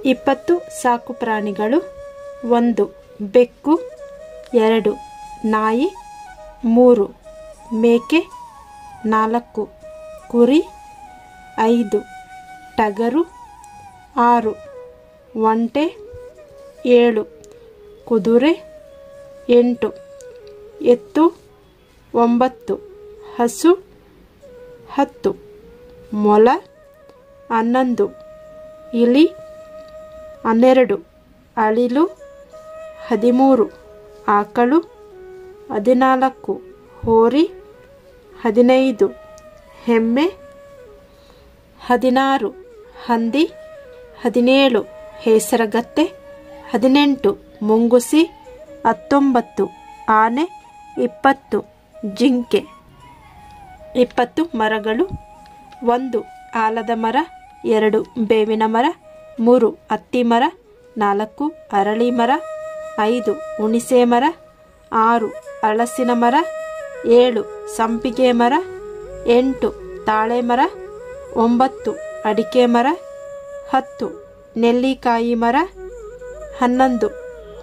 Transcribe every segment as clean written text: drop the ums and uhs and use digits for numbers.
20 ಸಾಕು ಪ್ರಾಣಿಗಳು. 1 ಬೆಕ್ಕು, 2 ನಾಯಿ, 3 ಮೇಕೆ, 4 ಕುರಿ, 5 ಟಗರು, 6 ಒಂಟೆ, 7 ಕುದುರೆ, 8 ಎತ್ತು, 9 ಹಸು, 10 ಮೊಲ, 11 ಇಲಿ, 12 ಅಳಿಲು, 13 ಆಕಳು, 14 ಹೋರಿ, 15 ಎಮ್ಮೆ, 16 ಹಂದಿ, 17 ಹೇಸರಗತ್ತೆ, 18 ಮುಂಗುಸಿ, 19 ಆನೆ, 20 ಜಿಂಕೆ. 20 ಮರಗಳು. 1 ಆಲದ ಮರ, 2 ಬೇವಿನ ಮರ, 3 ಅತ್ತಿ ಮರ, 4 ಅರಳಿ ಮರ, 5 ಹುಣಿಸೆ ಮರ, 6 ಹಲಸಿನ ಮರ, 7 ಸಂಪಿಗೆ ಮರ, 8 ತಾಳೆ ಮರ, 9 ಅಡಿಕೆ ಮರ, 10 ನೆಲ್ಲಿಕಾಯಿ ಮರ, 11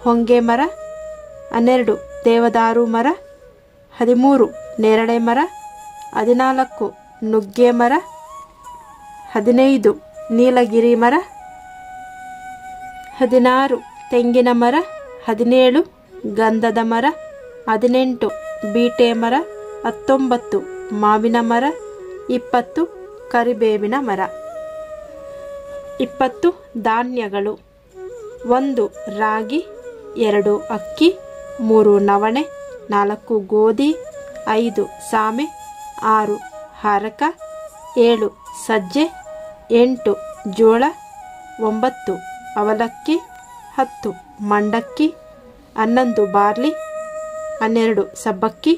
ಹೊಂಗೆ ಮರ, 12 ದೇವದಾರು ಮರ, 13 ನೇರಳೆ ಮರ, 14 ನುಗ್ಗೆ ಮರ, 15 ನೀಲಗಿರಿ ಮರ, 16 ತೆಂಗಿನ ಮರ, 17 ಗಂಧದ ಮರ, 18 ಬೀಟೆ ಮರ, 19 ಮಾವಿನ ಮರ, 20 ಕರಿಬೇವಿನ ಮರ. 20 ಧಾನ್ಯಗಳು. 1 ರಾಗಿ, 2 ಅಕ್ಕಿ, 3 ನವಣೆ, 4 ಗೋಧಿ, 5 ಸಾಮೆ, 6 ಹಾರಕ, 7 ಸಜ್ಜೆ, 8 ಜೋಳ, 9 ಅವಲಕ್ಕಿ, 10 ಮಂಡಕ್ಕಿ, 11 ಬಾರ್ಲಿ, 12 ಸಬ್ಬಕ್ಕಿ,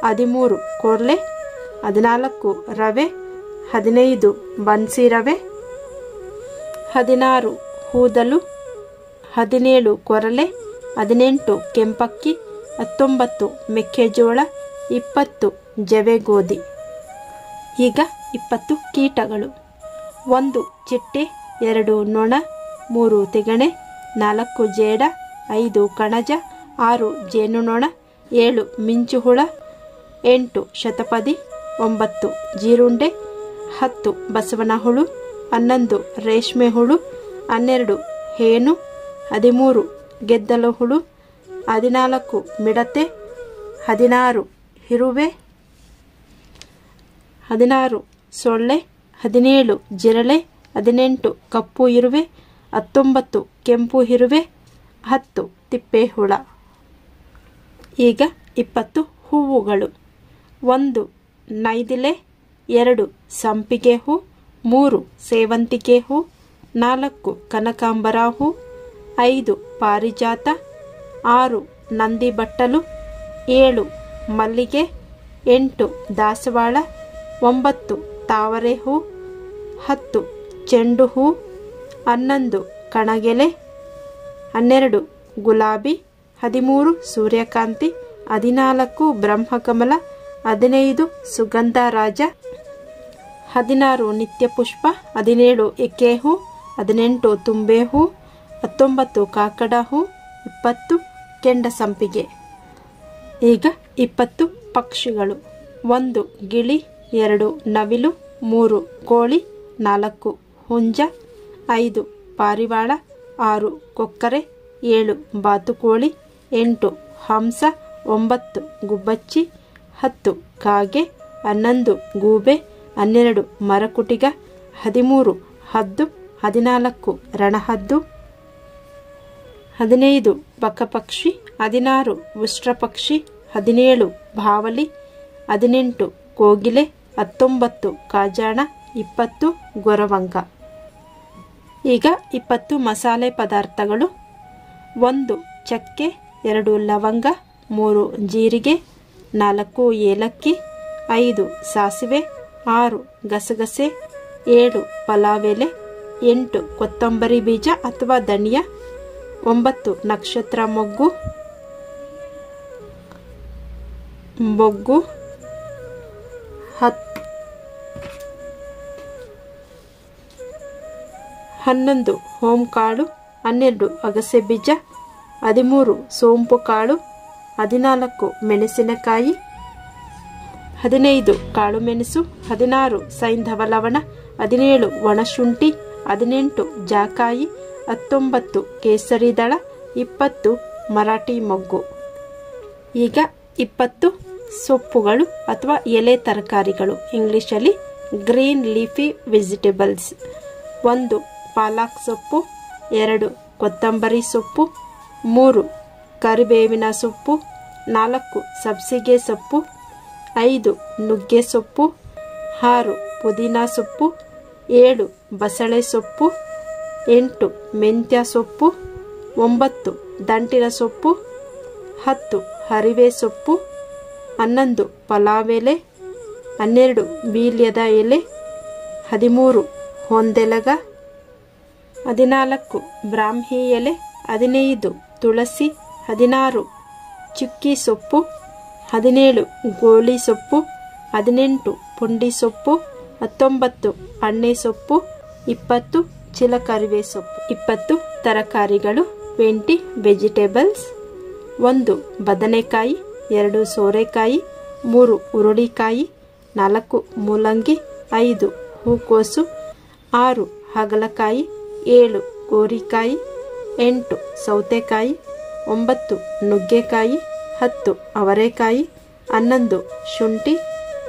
13 ಕೊರ್ಲೆ, 14 ರವೆ, 15 ಬನ್ಸಿ ರವೆ, 16 ಊದಲು, 17 ಕೊರಲೆ, 18 ಕೆಂಪಕ್ಕಿ, 19 ಮೆಕ್ಕೆಜೋಳ, 20 ಜವೆಗೋಧಿ. ಈಗ 20 ಕೀಟಗಳು. 1 ಚಿಟ್ಟೆ, 2 ನೊಣ, 3 ತಿಗಣೆ, 4 ಜೇಡ, 5 ಕಣಜ, 6 ಜೇನುನೊಣ, 7 ಮಿಂಚುಹುಳ, 8 ಶತಪದಿ, 9 ಜೀರುಂಡೆ, 10 ಬಸವನ ಹುಳು, 11 ರೇಷ್ಮೆ ಹುಳು, 12 ಹೇನು, 13 ಗೆದ್ದಲು ಹುಳು, 14 ಮಿಡತೆ, 16 ಇರುವೆ, 16 ಸೊಳ್ಳೆ, 17 ಜಿರಳೆ, 18 ಕಪ್ಪು ಇರುವೆ, 19 ಕೆಂಪು ಇರುವೆ, 10 ತಿಪ್ಪೆ ಹುಳ. ಈಗ 20 ಹೂವುಗಳು. 1 ನೈದಿಲೆ, 2 ಸಂಪಿಗೆ ಹೂ, 3 ಸೇವಂತಿಗೆ ಹೂ, 4 ಕನಕಾಂಬರ ಹೂ, 5 ಪಾರಿಜಾತ, 6 ನಂದಿ ಬಟ್ಟಲು, 7 ಮಲ್ಲಿಗೆ, 8 ದಾಸವಾಳ, 9 ತಾವರೆ ಹೂ, 10 ಚೆಂಡು ಹೂ, 11 ಕಣಗೆಲೆ, 12 ಗುಲಾಬಿ, 13 ಸೂರ್ಯಕಾಂತಿ, 14 ಬ್ರಹ್ಮಕಮಲ, 15 ಸುಗಂಧರಾಜ, 16 ನಿತ್ಯ ಪುಷ್ಪ, 17 ಎಕ್ಕೆ ಹೂ, 18 ತುಂಬೆ ಹೂ, 19 ಕಾಕಡ ಹೂ, 20 ಕೆಂಡ ಸಂಪಿಗೆ. ಈಗ 20 ಪಕ್ಷಿಗಳು. 1 ಗಿಳಿ, 2 ನವಿಲು, 3 ಕೋಳಿ, 4 ಹುಂಜ, 5 ಪಾರಿವಾಳ, 6 ಕೊಕ್ಕರೆ, 7 ಬಾತುಕೋಳಿ, 8 ಹಂಸ, 9 ಗುಬ್ಬಚ್ಚಿ, 10 ಕಾಗೆ, 11 ಗೂಬೆ, 12 ಮರಕುಟಿಗ, 13 ಹದ್ದು, 14 ರಣಹದ್ದು, 15 ಬಕಪಕ್ಷಿ, 16 ಉಷ್ಟ್ರಪಕ್ಷಿ, 17 ಬಾವಲಿ, 18 ಕೋಗಿಲೆ, 19 ಕಾಜಾಣ, 20 ಗೊರವಂಗ. ಈಗ 20 ಮಸಾಲೆ ಪದಾರ್ಥಗಳು. 1 ಚಕ್ಕೆ, 2 ಲವಂಗ, 3 ಜೀರಿಗೆ, 4 ಏಲಕ್ಕಿ, 5 ಸಾಸಿವೆ, 6 ಗಸಗಸೆ, 7 ಪಲಾವ್ ಎಲೆ, 8 ಕೊತ್ತಂಬರಿ ಬೀಜ ಅಥವಾ ಧನಿಯಾ, 9 ನಕ್ಷತ್ರ ಮೊಗ್ಗು, 10 11 ಓಂಕಾಳು, 12 ಅಗಸೆ ಬೀಜ, 13 ಸೋಂಪು ಕಾಳು, 14 ಮೆಣಸಿನಕಾಯಿ, 15 ಕಾಳು ಮೆಣಸು, 16 ಸೈಂಧವ ಲವಣ, 17 ಒಣಶುಂಠಿ, 18 ಜಾಕಾಯಿ, 19 ಕೇಸರಿ ದಳ, 20 ಮರಾಠಿ ಮೊಗ್ಗು. ಈಗ 20 ಸೊಪ್ಪುಗಳು ಅಥವಾ ಎಲೆ ತರಕಾರಿಗಳು, ಇಂಗ್ಲಿಷಲ್ಲಿ ಗ್ರೀನ್ ಲೀಫಿ ವೆಜಿಟೇಬಲ್ಸ್. 1 ಪಾಲಕ್ ಸೊಪ್ಪು, 2 ಕೊತ್ತಂಬರಿ ಸೊಪ್ಪು, 3 ಕರಿಬೇವಿನ ಸೊಪ್ಪು, 4 ಸಬ್ಸಿಗೆ ಸೊಪ್ಪು, 5 ನುಗ್ಗೆ ಸೊಪ್ಪು, 6 ಪುದೀನ ಸೊಪ್ಪು, 7 ಬಸಳೆ ಸೊಪ್ಪು, 8 ಮೆಂತ್ಯ ಸೊಪ್ಪು, 9 ದಂಟಿನ ಸೊಪ್ಪು, 10 ಹರಿವೆ ಸೊಪ್ಪು, 11 ಪಲಾವ್ ಎಲೆ, 12 ಬೀಲ್ಯದ ಎಲೆ, 13 ಹೊಂದೆಲಗ, 14 ಬ್ರಾಹ್ಮಿ ಎಲೆ, 15 ತುಳಸಿ, 16 ಚುಕ್ಕಿ ಸೊಪ್ಪು, 17 ಗೋಳಿ ಸೊಪ್ಪು, 18 ಪುಂಡಿ ಸೊಪ್ಪು, 19 ಅಣ್ಣೆ ಸೊಪ್ಪು, 20 ಚಿಲಕರಿವೆ ಸೊಪ್ಪು. 20 ತರಕಾರಿಗಳು, 20 ವೆಜಿಟೇಬಲ್ಸ್. 1 ಬದನೆಕಾಯಿ, 2 ಸೋರೆಕಾಯಿ, 3 ಹುರುಳಿಕಾಯಿ, 4 ಮೂಲಂಗಿ, 5 ಹೂಕೋಸು, 6 ಹಾಗಲಕಾಯಿ, 7 ಗೋರಿಕಾಯಿ, 8 ಸೌತೆಕಾಯಿ, 9 ನುಗ್ಗೆಕಾಯಿ, 10 ಅವರೆಕಾಯಿ, 11 ಶುಂಠಿ,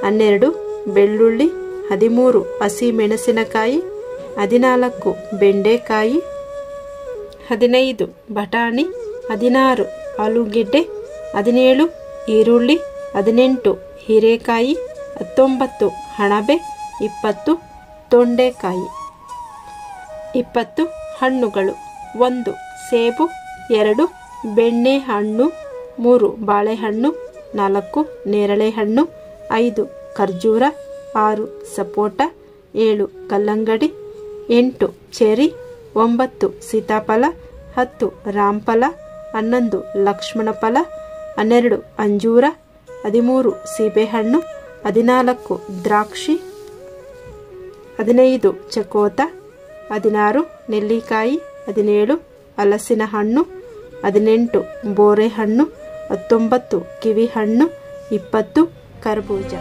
12 ಬೆಳ್ಳುಳ್ಳಿ, 13 ಹಸಿ ಮೆಣಸಿನಕಾಯಿ, 14 ಬೆಂಡೆಕಾಯಿ, 15 ಬಟಾಣಿ, 16 ಆಲೂಗೆಡ್ಡೆ, 17 ಈರುಳ್ಳಿ, 18 ಹೀರೆಕಾಯಿ, 19 ಅಣಬೆ, 20 ತೊಂಡೆಕಾಯಿ. 20 ಹಣ್ಣುಗಳು, 1 ಸೇಬು, 2 ಬೆಣ್ಣೆ ಹಣ್ಣು, 3 ಬಾಳೆಹಣ್ಣು, 4 ನೇರಳೆ ಹಣ್ಣು, 5 ಖರ್ಜೂರ, 6 ಸಪೋಟ, 7 ಕಲ್ಲಂಗಡಿ, 8 ಚೆರಿ, 9 ಸೀತಾಫಲ, 10 ರಾಮಫಲ, 11 ಲಕ್ಷ್ಮಣ ಫಲ, 12 ಅಂಜೂರ, 13 ಸೀಬೆಹಣ್ಣು, 14 ದ್ರಾಕ್ಷಿ, 15 ಚಕೋತ, 16 ನೆಲ್ಲಿಕಾಯಿ, 17 ಹಲಸಿನ ಹಣ್ಣು, 18 ಬೋರೆ ಹಣ್ಣು, 19 ಕಿವಿ ಹಣ್ಣು, 20 ಕರ್ಬೂಜ.